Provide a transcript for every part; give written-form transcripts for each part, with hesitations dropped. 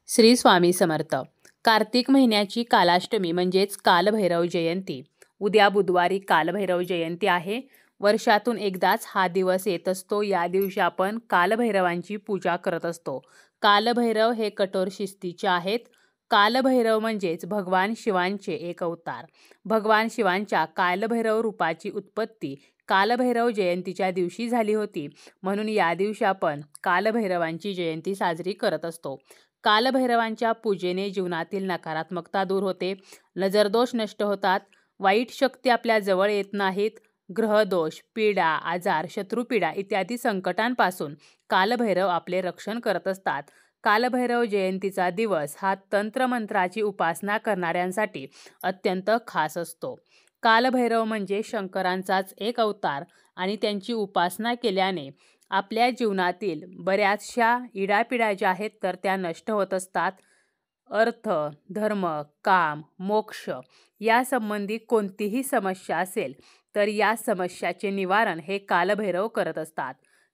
श्री स्वामी समर्थ. कार्तिक महिन्याची कालाष्टमी म्हणजेच कालभैरव जयंती. उद्या बुधवारी कालभैरव जयंती आहे. वर्षातून एकदाच हा दिवस येत असतो. या दिवशी आपण कालभैरवांची पूजा करत असतो. कालभैरव हे कठोर शिस्तीचे आहेत. कालभैरव म्हणजेच भगवान शिवांचे एक अवतार. भगवान शिवांच्या कालभैरव रूपाची उत्पत्ती कालभैरव जयंतीच्या दिवशी झाली होती. म्हणून या दिवशी आपण कालभैरवांची जयंती साजरी करत असतो. कालभैरवांच्या पूजेने जीवनातील नकारात्मकता दूर होते, नजरदोष नष्ट होतात, वाईट शक्ती आपल्या जवळ येत नाहीत. ग्रहदोष, पीडा, आजार, शत्रुपीडा इत्यादी संकटांपासून कालभैरव आपले रक्षण करत असतात. कालभैरव जयंतीचा दिवस हा तंत्रमंत्राची उपासना करणाऱ्यांसाठी अत्यंत खास असतो. कालभैरव म्हणजे शंकरांचाच एक अवतार आणि त्यांची उपासना केल्याने आपल्या जीवनातील बऱ्याचशा इडापिडा ज्या आहेत तर त्या नष्ट होत असतात. अर्थ, धर्म, काम, मोक्ष या संबंधी कोणतीही समस्या असेल तर या समस्याचे निवारण हे कालभैरव करत असतात.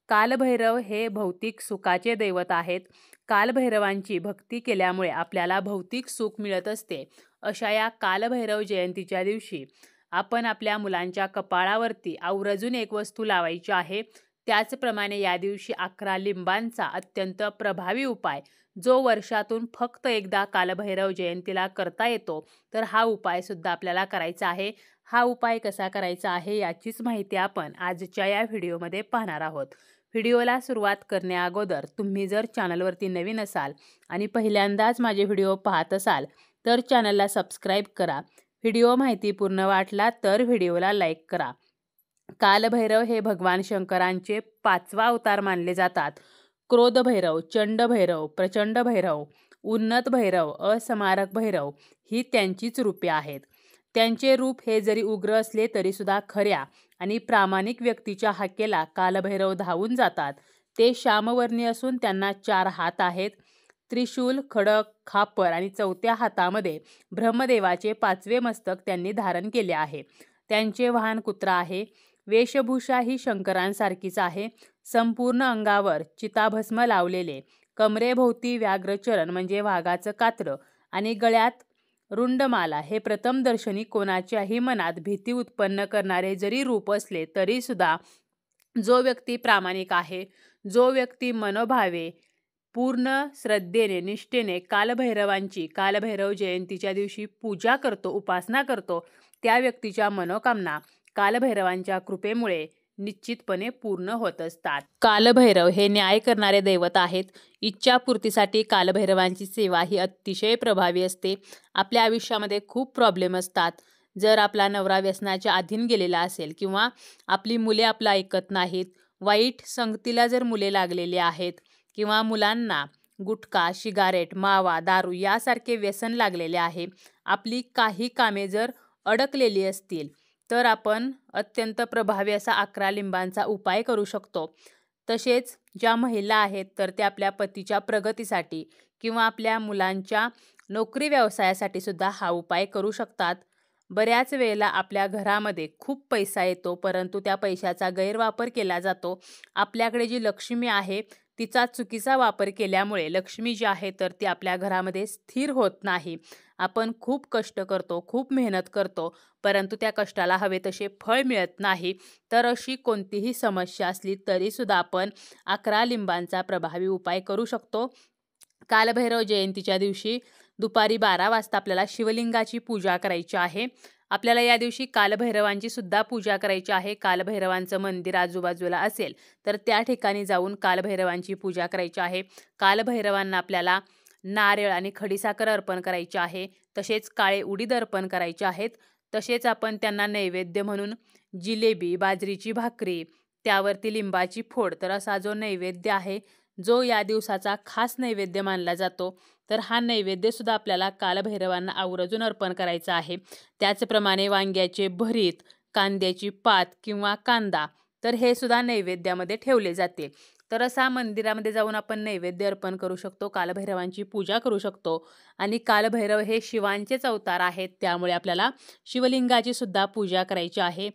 कालभैरव हे भौतिक सुखाचे दैवत आहेत. कालभैरवांची भक्ती केल्यामुळे आपल्याला भौतिक सुख मिळत असते. अशा या कालभैरव जयंतीच्या दिवशी आपण आपल्या मुलांच्या कपाळावरती आवर्जून एक वस्तू लावायची आहे. त्याचप्रमाणे या दिवशी 11 लिंबांचा अत्यंत प्रभावी उपाय जो वर्षातून फक्त एकदा कालभैरव जयंतीला करता येतो, तर हा उपाय सुद्धा आपल्याला करायचा आहे. हा उपाय कसा करायचा आहे याचीच माहिती आपण आजच्या या व्हिडिओमध्ये पाहणार आहोत. व्हिडिओला सुरुवात करण्याअगोदर तुम्ही जर चॅनलवरती नवीन असाल आणि पहिल्यांदाच माझे व्हिडिओ पाहत असाल तर चॅनलला सबस्क्राईब करा. व्हिडिओ माहितीपूर्ण वाटला तर व्हिडिओला लाईक करा. कालभैरव हे भगवान शंकरांचे 5वा अवतार मानले जातात. क्रोधभैरव, चंडभैरव, प्रचंड भैरव, उन्नत भैरव, असमारक भैरव ही त्यांचीच रूपे आहेत. त्यांचे रूप हे जरी उग्र असले तरी सुद्धा खऱ्या आणि प्रामाणिक व्यक्तीच्या हाकेला कालभैरव धावून जातात. ते श्यामवर्णी असून त्यांना 4 हात आहेत. त्रिशूल, खडक, खापर आणि 4थ्या हातामध्ये ब्रह्मदेवाचे 5वे मस्तक त्यांनी धारण केले आहे. त्यांचे वाहन कुत्रा आहे. वेशभूषा ही शंकरांसारखीच आहे. संपूर्ण अंगावर चिताभस्म लावलेले, कमरेभोवती व्याघ्रचरण म्हणजे वाघाचं कात्र आणि गळ्यात रुंडमाला हे प्रथम दर्शनी कोणाच्याही मनात भीती उत्पन्न करणारे जरी रूप असले तरी सुद्धा जो व्यक्ती प्रामाणिक आहे, जो व्यक्ती मनोभावे पूर्ण श्रद्धेने निष्ठेने कालभैरवांची कालभैरव जयंतीच्या दिवशी पूजा करतो, उपासना करतो, त्या व्यक्तीच्या मनोकामना कालभैरवांच्या कृपेमुळे निश्चितपणे पूर्ण होत असतात. कालभैरव हे न्याय करणारे दैवत आहेत. इच्छापूर्तीसाठी कालभैरवांची सेवा ही अतिशय प्रभावी असते. आपल्या आयुष्यामध्ये खूप प्रॉब्लेम असतात. जर आपला नवरा व्यसनाच्या अधीन गेलेला असेल किंवा आपली मुले आपलं ऐकत नाहीत, वाईट संगतीला जर मुले लागलेली आहेत किंवा मुलांना गुटखा, सिगारेट, मावा, दारू यासारखे व्यसन लागलेले आहे, आपली काही कामे जर अडकलेली असतील तर आपण अत्यंत प्रभावी असा 11 लिंबांचा उपाय करू शकतो. तसेच ज्या महिला आहेत तर त्या आपल्या पतीच्या प्रगतीसाठी किंवा आपल्या मुलांच्या नोकरी व्यवसायासाठी सुद्धा हा उपाय करू शकतात. बऱ्याच वेळेला आपल्या घरामध्ये खूप पैसा येतो परंतु त्या पैशाचा गैरवापर केला जातो. आपल्याकडे जी लक्ष्मी आहे तिचा चुकीचा वापर केल्यामुळे लक्ष्मी जी आहे तर ती आपल्या घरामध्ये स्थिर होत नाही. आपण खूप कष्ट करतो, खूप मेहनत करतो परंतु त्या कष्टाला हवे तसे फळ मिळत नाही. तर अशी कोणतीही समस्या असली तरी सुद्धा आपण 11 लिंबांचा प्रभावी उपाय करू शकतो. कालभैरव जयंतीच्या दिवशी दुपारी 12 वाजता आपल्याला शिवलिंगाची पूजा करायची आहे. आपल्याला या दिवशी कालभैरवांची सुद्धा पूजा करायची आहे. कालभैरवांचं मंदिर आजूबाजूला असेल तर त्या ठिकाणी जाऊन कालभैरवांची पूजा करायची आहे. कालभैरवांना आपल्याला नारळ आणि खडीसाखर अर्पण करायची आहे. तसेच काळे उडीद अर्पण करायचे आहेत. तसेच आपण त्यांना नैवेद्य म्हणून जिलेबी, बाजरीची भाकरी, त्यावरती लिंबाची फोड तर असा जो नैवेद्य आहे जो या दिवसाचा खास नैवेद्य मानला जातो तर हा नैवेद्य सुद्धा आपल्याला कालभैरवांना आवर्जून अर्पण करायचा आहे. त्याचप्रमाणे वांग्याचे भरीत, कांद्याची पात किंवा कांदा तर हे सुद्धा नैवेद्यामध्ये ठेवले जाते. तर असा मंदिरामध्ये जाऊन आपण नैवेद्य अर्पण करू शकतो, कालभैरवांची पूजा करू शकतो. आणि कालभैरव हे शिवांचेच अवतार आहेत त्यामुळे आपल्याला शिवलिंगाची सुद्धा पूजा करायची आहे.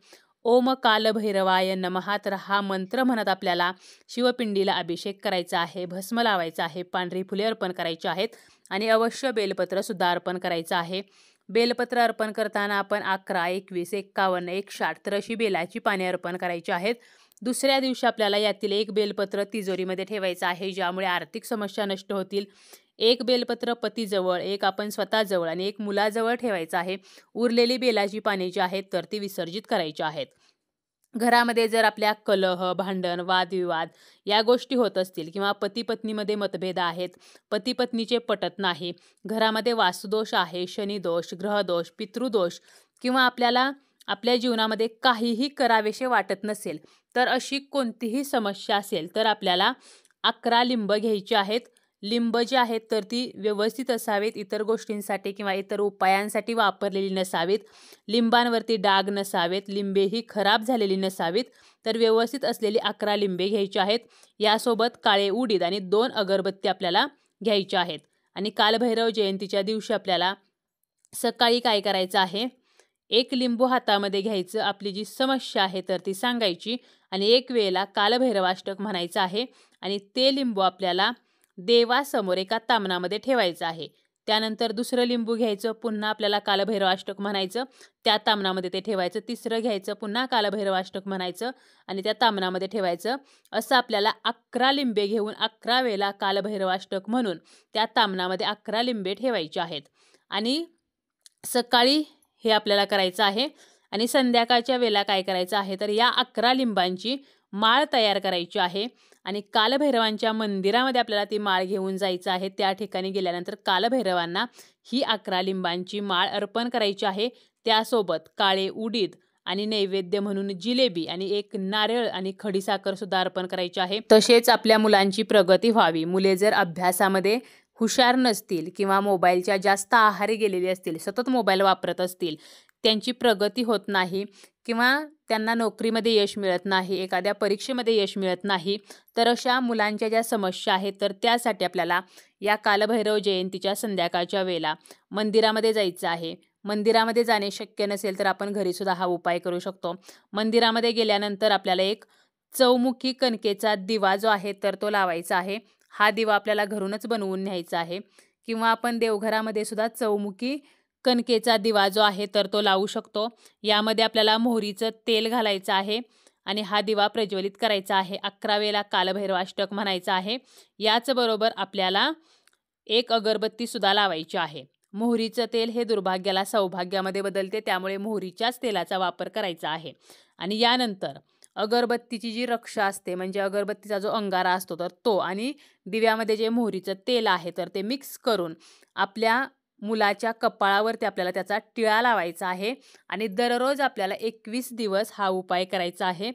ओम कालभैरवाय नमः. तर हा मंत्र म्हणत आपल्याला शिवपिंडीला अभिषेक करायचा आहे, भस्म लावायचा आहे, पांढरी फुले अर्पण करायची आहेत आणि अवश्य बेलपत्र सुद्धा अर्पण करायचं आहे. बेलपत्र अर्पण करताना आपण 11, 21, 51, 160 तर अशी बेलाची पाने अर्पण करायची आहेत. दुसऱ्या दिवशी आपल्याला यातील एक बेलपत्र तिजोरीमध्ये ठेवायचं आहे, ज्यामुळे आर्थिक समस्या नष्ट होतील. एक बेलपत्र पतीजवळ, एक आपण स्वतःजवळ आणि एक मुलाजवळ ठेवायचं आहे. उरलेली बेलाची पाने जी आहेत तर ती विसर्जित करायची आहेत. घरामध्ये जर आपल्या कलह, भांडण, वादविवाद या गोष्टी होत असतील किंवा पती-पत्नीमध्ये मतभेद आहेत, पती-पत्नीचे पटत नाही, घरामध्ये वास्तुदोष आहे, शनिदोष, ग्रहदोष, पितृदोष किंवा आपल्याला आपल्या जीवनामध्ये काहीही करावेसे वाटत नसेल, तर अशी कोणतीही समस्या असेल तर आपल्याला 11 लिंब घ्यायची आहेत. लिंब जी आहेत तर ती व्यवस्थित असावीत, इतर गोष्टींसाठी किंवा इतर उपायांसाठी वापरलेली नसावीत. लिंबांवरती डाग नसावेत, लिंबेही खराब झालेली नसावीत. तर व्यवस्थित असलेली 11 लिंबे घ्यायची आहेत. यासोबत काळे उडीद आणि 2 अगरबत्ती आपल्याला घ्यायच्या आहेत. आणि कालभैरव जयंतीच्या दिवशी आपल्याला सकाळी काय करायचं आहे, एक लिंबू हातामध्ये घ्यायचं, आपली जी समस्या आहे तर ती सांगायची आणि एक वेळेला कालभैरवाष्टक म्हणायचं आहे आणि ते लिंबू आपल्याला देवासमोर एका तामणामध्ये ठेवायचं आहे. त्यानंतर दुसरं लिंबू घ्यायचं, पुन्हा आपल्याला कालभैरवाष्टक म्हणायचं, त्या तामणामध्ये ते ठेवायचं. तिसरं घ्यायचं, पुन्हा कालभैरवाष्टक म्हणायचं आणि त्या तामणामध्ये ठेवायचं. असं आपल्याला 11 लिंबे घेऊन 11 वेळेला कालभैरवाष्टक म्हणून त्या तामणामध्ये 11 लिंबे ठेवायचे आहेत. आणि सकाळी हे आपल्याला करायचं आहे आणि संध्याकाळच्या वेळेला काय करायचं आहे, तर या 11 लिंबांची माळ तयार करायची आहे आणि कालभैरवांच्या मंदिरामध्ये आपल्याला ती माळ घेऊन जायचं आहे. त्या ठिकाणी गेल्यानंतर कालभैरवांना ही 11 लिंबांची माळ अर्पण करायची आहे. त्यासोबत काळे उडीद आणि नैवेद्य म्हणून जिलेबी आणि एक नारळ आणि खडीसाखर सुद्धा अर्पण करायची आहे. तसेच आपल्या मुलांची प्रगती व्हावी, मुले जर अभ्यासामध्ये हुशार नसतील किंवा मोबाईलच्या जास्त आहारी गेलेले असतील, सतत मोबाईल वापरत असतील, त्यांची प्रगती होत नाही किंवा त्यांना नोकरीमध्ये यश मिळत नाही, एखाद्या परीक्षेमध्ये यश मिळत नाही, तर अशा मुलांच्या ज्या समस्या आहेत तर त्यासाठी आपल्याला या कालभैरव जयंतीच्या संध्याकाळच्या वेळेला मंदिरामध्ये जायचं आहे. मंदिरामध्ये जाणे शक्य नसेल तर आपण घरीसुद्धा हा उपाय करू शकतो. मंदिरामध्ये गेल्यानंतर आपल्याला एक चौमुखी कणकेचा दिवा जो आहे तर तो लावायचा आहे. हा दिवा आपल्याला घरूनच बनवून न्यायचा आहे किंवा आपण देवघरामध्ये सुद्धा चौमुखी कणकेचा दिवा जो आहे तर तो लावू शकतो. यामध्ये आपल्याला मोहरीचं तेल घालायचं आहे आणि हा दिवा प्रज्वलित करायचा आहे. 11 वेळेला कालभैरवाष्टक म्हणायचं आहे. याचबरोबर आपल्याला एक अगरबत्ती सुद्धा लावायची आहे. मोहरीचं तेल हे दुर्भाग्याला सौभाग्यामध्ये बदलते, त्यामुळे मोहरीच्याच तेलाचा वापर करायचा आहे. आणि यानंतर अगरबत्तीची जी रक्षा असते, म्हणजे अगरबत्तीचा जो अंगारा असतो तर तो आणि दिव्यामध्ये जे मोहरीचं तेल आहे तर ते मिक्स करून आपल्या मुलाच्या कपाळावरती आपल्याला त्याचा टिळा लावायचा आहे आणि दररोज आपल्याला 21 दिवस हा उपाय करायचा आहे.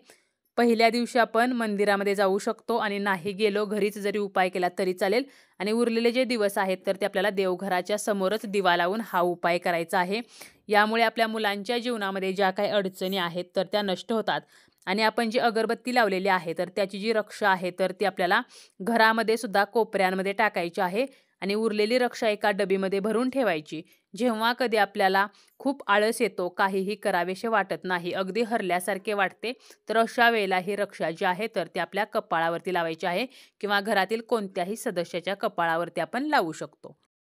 पहिल्या दिवशी आपण मंदिरामध्ये जाऊ शकतो आणि नाही गेलो घरीच जरी उपाय केला तरी चालेल आणि उरलेले जे दिवस आहेत तर ते आपल्याला देवघराच्या समोरच दिवा लावून हा उपाय करायचा आहे. यामुळे आपल्या मुलांच्या जीवनामध्ये ज्या काही अडचणी आहेत तर त्या नष्ट होतात आणि आपण जी अगरबत्ती लावलेली आहे तर त्याची जी रक्षा आहे तर ती आपल्याला घरामध्ये सुद्धा कोपऱ्यांमध्ये टाकायची आहे आणि उरलेली रक्षा एका डबीमध्ये भरून ठेवायची. जेव्हा कधी आपल्याला खूप आळस येतो, काहीही करावेसे वाटत नाही, अगदी हरल्यासारखे वाटते, तर अशा वेळेला ही रक्षा जी आहे तर ती आपल्या कपाळावरती लावायची आहे किंवा घरातील कोणत्याही सदस्याच्या कपाळावरती आपण लावू शकतो.